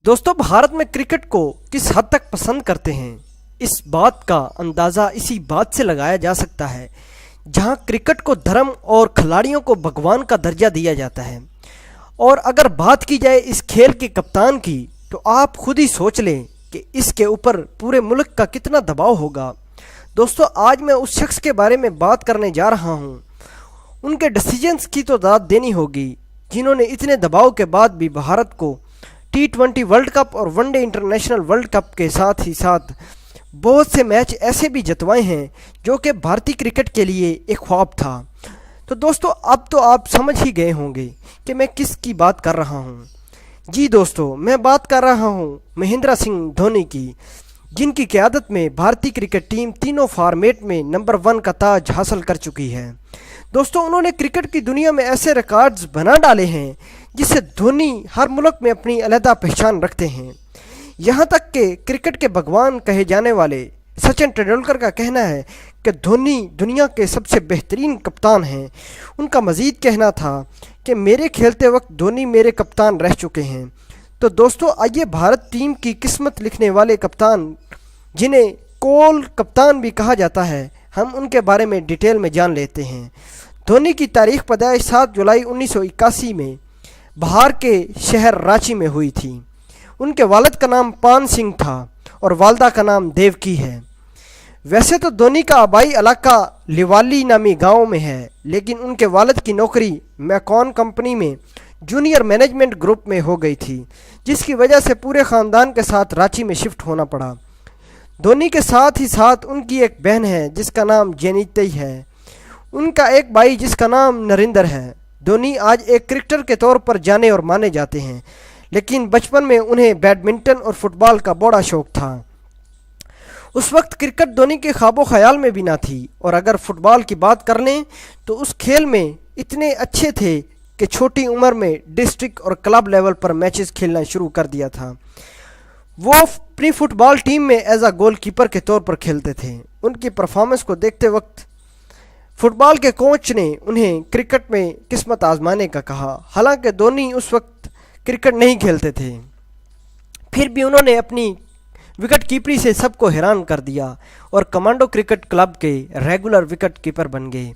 दोस्तों, भारत में क्रिकेट को किस हद तक पसंद करते हैं, इस बात का अंदाज़ा इसी बात से लगाया जा सकता है जहां क्रिकेट को धर्म और खिलाड़ियों को भगवान का दर्जा दिया जाता है। और अगर बात की जाए इस खेल के कप्तान की, तो आप खुद ही सोच लें कि इसके ऊपर पूरे मुल्क का कितना दबाव होगा। दोस्तों, आज मैं उस शख्स के बारे में बात करने जा रहा हूं। उनके डिसीजंस की तो दाद देनी होगी जिन्होंने इतने दबाव के बाद भी भारत को T20 वर्ल्ड कप और वनडे इंटरनेशनल वर्ल्ड कप के साथ ही साथ बहुत से मैच ऐसे भी जितवाए हैं जो कि भारतीय क्रिकेट के लिए एक ख्वाब था। तो दोस्तों, अब तो आप समझ ही गए होंगे कि मैं किस की बात कर रहा हूं। जी दोस्तों, मैं बात कर रहा हूं महेंद्र सिंह धोनी की, जिनकी क़यादत में भारतीय क्रिकेट टीम तीनों फॉर्मेट में नंबर 1 का ताज हासिल कर चुकी है। दोस्तों, उन्होंने क्रिकेट की दुनिया में ऐसे रिकॉर्ड्स बना डाले हैं जिससे धोनी हर मुल्क में अपनी अलग पहचान रखते हैं। यहाँ तक कि क्रिकेट के भगवान कहे जाने वाले सचिन तेंदुलकर का कहना है कि धोनी दुनिया के सबसे बेहतरीन कप्तान हैं। उनका मज़ीद कहना था कि मेरे खेलते वक्त धोनी मेरे कप्तान रह चुके हैं। तो दोस्तों, आइए भारत टीम की किस्मत लिखने वाले कप्तान, जिन्हें कोल कप्तान भी कहा जाता है, हम उनके बारे में डिटेल में जान लेते हैं। धोनी की तारीख पैदाइश 7 जुलाई 1981 में बिहार के शहर रांची में हुई थी। उनके वालिद का नाम पान सिंह था और वालदा का नाम देवकी है। वैसे तो धोनी का आबाई इलाका लिवाली नामी गांव में है, लेकिन उनके वालिद की नौकरी मैकॉन कंपनी में जूनियर मैनेजमेंट ग्रुप में हो गई थी, जिसकी वजह से पूरे ख़ानदान के साथ रांची में शिफ्ट होना पड़ा। धोनी के साथ ही साथ उनकी एक बहन है जिसका नाम जेनिती है। उनका एक भाई जिसका नाम नरेंद्र है। धोनी आज एक क्रिकेटर के तौर पर जाने और माने जाते हैं, लेकिन बचपन में उन्हें बैडमिंटन और फुटबॉल का बड़ा शौक था। उस वक्त क्रिकेट धोनी के ख्वाबो ख्याल में भी ना थी, और अगर फुटबॉल की बात कर लें तो उस खेल में इतने अच्छे थे कि छोटी उम्र में डिस्ट्रिक्ट और क्लब लेवल पर मैचेस खेलना शुरू कर दिया था। वो अपनी फुटबॉल टीम में एज अ गोल कीपर के तौर पर खेलते थे। उनकी परफॉर्मेंस को देखते वक्त फुटबॉल के कोच ने उन्हें क्रिकेट में किस्मत आजमाने का कहा। हालांकि धोनी उस वक्त क्रिकेट नहीं खेलते थे, फिर भी उन्होंने अपनी विकेट कीपरी से सबको हैरान कर दिया और कमांडो क्रिकेट क्लब के रेगुलर विकेट कीपर बन गए।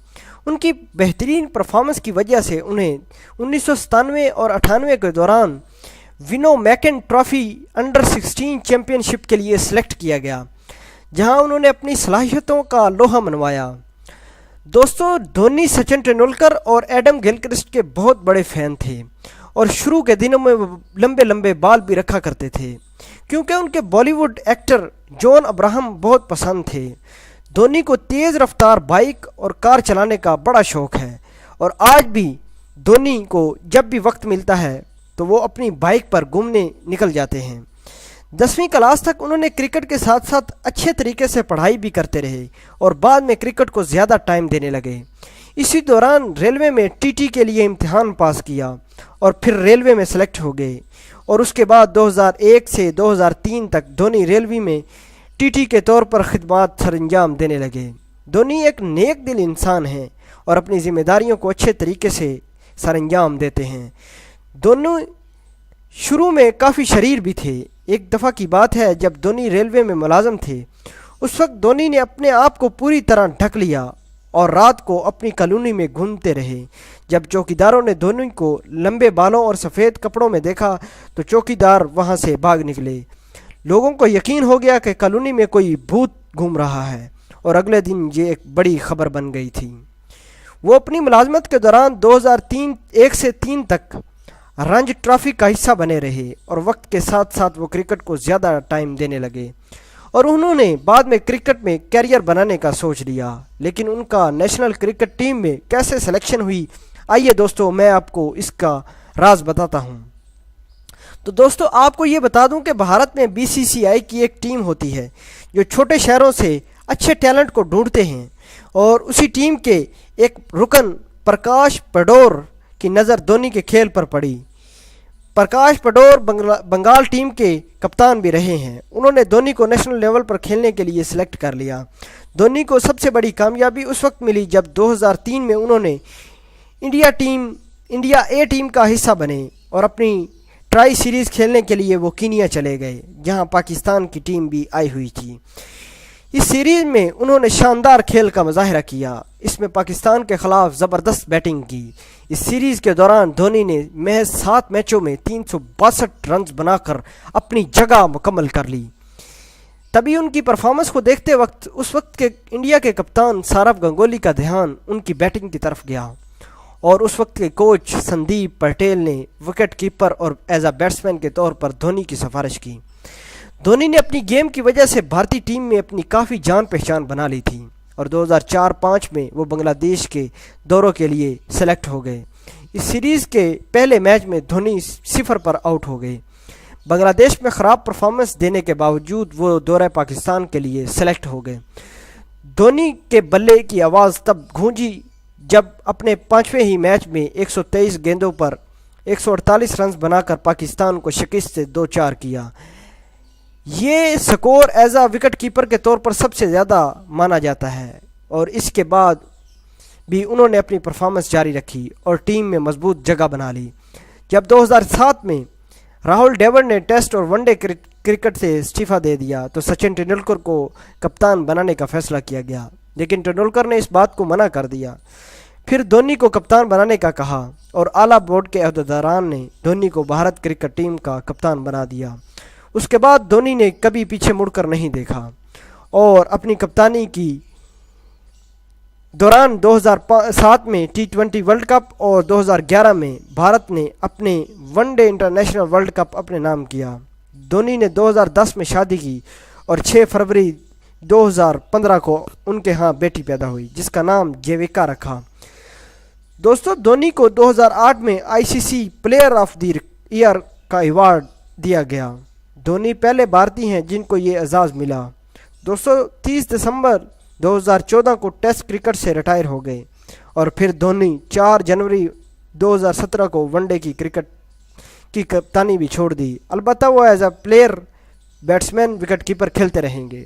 उनकी बेहतरीन परफॉर्मेंस की वजह से उन्हें 1997 और 98 के दौरान विनो मैकन ट्रॉफी अंडर 16 चैंपियनशिप के लिए सिलेक्ट किया गया, जहां उन्होंने अपनी सलाहियतों का लोहा मनवाया। दोस्तों, धोनी सचिन तेंदुलकर और एडम गिलक्रिस्ट के बहुत बड़े फ़ैन थे और शुरू के दिनों में लंबे लंबे बाल भी रखा करते थे, क्योंकि उनके बॉलीवुड एक्टर जॉन अब्राहम बहुत पसंद थे। धोनी को तेज़ रफ्तार बाइक और कार चलाने का बड़ा शौक़ है, और आज भी धोनी को जब भी वक्त मिलता है तो वो अपनी बाइक पर घूमने निकल जाते हैं। 10वीं क्लास तक उन्होंने क्रिकेट के साथ साथ अच्छे तरीके से पढ़ाई भी करते रहे और बाद में क्रिकेट को ज़्यादा टाइम देने लगे। इसी दौरान रेलवे में टीटी के लिए इम्तिहान पास किया और फिर रेलवे में सेलेक्ट हो गए, और उसके बाद 2001 से 2003 तक धोनी रेलवे में टीटी के तौर पर खिदमत सरंजाम देने लगे। धोनी एक नेक दिल इंसान हैं और अपनी जिम्मेदारियों को अच्छे तरीके से सरंजाम देते हैं। दोनों शुरू में काफ़ी शरीर भी थे। एक दफ़ा की बात है, जब धोनी रेलवे में मुलाजिम थे, उस वक्त धोनी ने अपने आप को पूरी तरह ढक लिया और रात को अपनी कॉलोनी में घूमते रहे। जब चौकीदारों ने धोनी को लंबे बालों और सफ़ेद कपड़ों में देखा तो चौकीदार वहां से भाग निकले। लोगों को यकीन हो गया कि कॉलोनी में कोई भूत घूम रहा है, और अगले दिन ये एक बड़ी खबर बन गई थी। वो अपनी मुलाजमत के दौरान 2001 से 3 तक रणजी ट्रॉफी का हिस्सा बने रहे, और वक्त के साथ साथ वो क्रिकेट को ज़्यादा टाइम देने लगे, और उन्होंने बाद में क्रिकेट में कैरियर बनाने का सोच लिया। लेकिन उनका नेशनल क्रिकेट टीम में कैसे सिलेक्शन हुई, आइए दोस्तों मैं आपको इसका राज बताता हूँ। तो दोस्तों, आपको ये बता दूं कि भारत में BCCI की एक टीम होती है जो छोटे शहरों से अच्छे टैलेंट को ढूंढते हैं, और उसी टीम के एक रुकन प्रकाश पडोर की नज़र धोनी के खेल पर पड़ी। प्रकाश पडोर बंगाल टीम के कप्तान भी रहे हैं। उन्होंने धोनी को नेशनल लेवल पर खेलने के लिए सिलेक्ट कर लिया। धोनी को सबसे बड़ी कामयाबी उस वक्त मिली जब 2003 में उन्होंने इंडिया A टीम का हिस्सा बने और अपनी ٹرائی سیریز کھیلنے کے لیے وہ کینیا چلے گئے جہاں پاکستان کی ٹیم بھی آئی ہوئی تھی۔ اس سیریز میں انہوں نے شاندار کھیل کا مظاہرہ کیا، اس میں پاکستان کے خلاف زبردست بیٹنگ کی۔ اس سیریز کے دوران دھونی نے محض 7 میچوں میں 362 رنز بنا کر اپنی جگہ مکمل کر لی۔ تبھی ان کی پرفارمنس کو دیکھتے وقت اس وقت کے انڈیا کے کپتان سوربھ گنگولی کا دھیان ان کی بیٹنگ کی طرف گیا، اور اس وقت کے کوچ سندیپ پٹیل نے وکٹ کیپر اور ایز اے بیٹسمین کے طور پر دھونی کی سفارش کی۔ دھونی نے اپنی گیم کی وجہ سے بھارتی ٹیم میں اپنی کافی جان پہچان بنا لی تھی، اور 2004-05 میں وہ بنگلہ دیش کے دوروں کے لیے سلیکٹ ہو گئے۔ اس سیریز کے پہلے میچ میں دھونی 0 پر آؤٹ ہو گئے۔ بنگلہ دیش میں خراب پرفارمنس دینے کے باوجود وہ دورہ پاکستان کے لیے سلیکٹ ہو گئے۔ دھونی کے بلے کی آواز تب گونجی جب اپنے 5ویں ہی میچ میں 123 گیندوں پر 148 رنز بنا کر پاکستان کو شکست سے 2-4 کیا۔ یہ score as a wicket keeper کے طور پر سب سے زیادہ مانا جاتا ہے، اور اس کے بعد بھی انہوں نے اپنی پرفارمنس جاری رکھی اور ٹیم میں مضبوط جگہ بنا لی۔ جب 2007 میں راہل ڈیوڈ نے ٹیسٹ اور ون ڈے کرکٹ سے استعفیٰ دے دیا تو سچن ٹنڈولکر کو کپتان بنانے کا فیصلہ کیا گیا، لیکن ٹنڈولکر نے اس بات کو منع کر دیا۔ پھر دھونی کو کپتان بنانے کا کہا، اور اعلیٰ بورڈ کے عہدیداران نے دھونی کو بھارت کرکٹ ٹیم کا کپتان بنا دیا۔ اس کے بعد دھونی نے کبھی پیچھے مڑ کر نہیں دیکھا، اور اپنی کپتانی کی دوران 2007 میں T20 ورلڈ کپ اور 2011 میں بھارت نے اپنے one day international world cup اپنے نام کیا۔ دھونی نے 2010 میں شادی کی اور 6 فروری 2015 کو ان کے ہاں بیٹی پیدا ہوئی جس کا نام جیویکا رکھا۔ دوستو، دھونی کو 2008 میں ICC player of the year کا ایوارڈ دیا گیا۔ دھونی پہلے بھارتی ہیں جن کو یہ اعزاز ملا۔ دوستو، 30 دسمبر 2014 کو ٹیسٹ کرکٹ سے ریٹائر ہو گئے، اور پھر دھونی 4 جنوری 2017 کو ون ڈے کی کرکٹ کی کپتانی بھی چھوڑ دی۔ البتہ وہ as a player batsman wicket keeper کھیلتے رہیں گے۔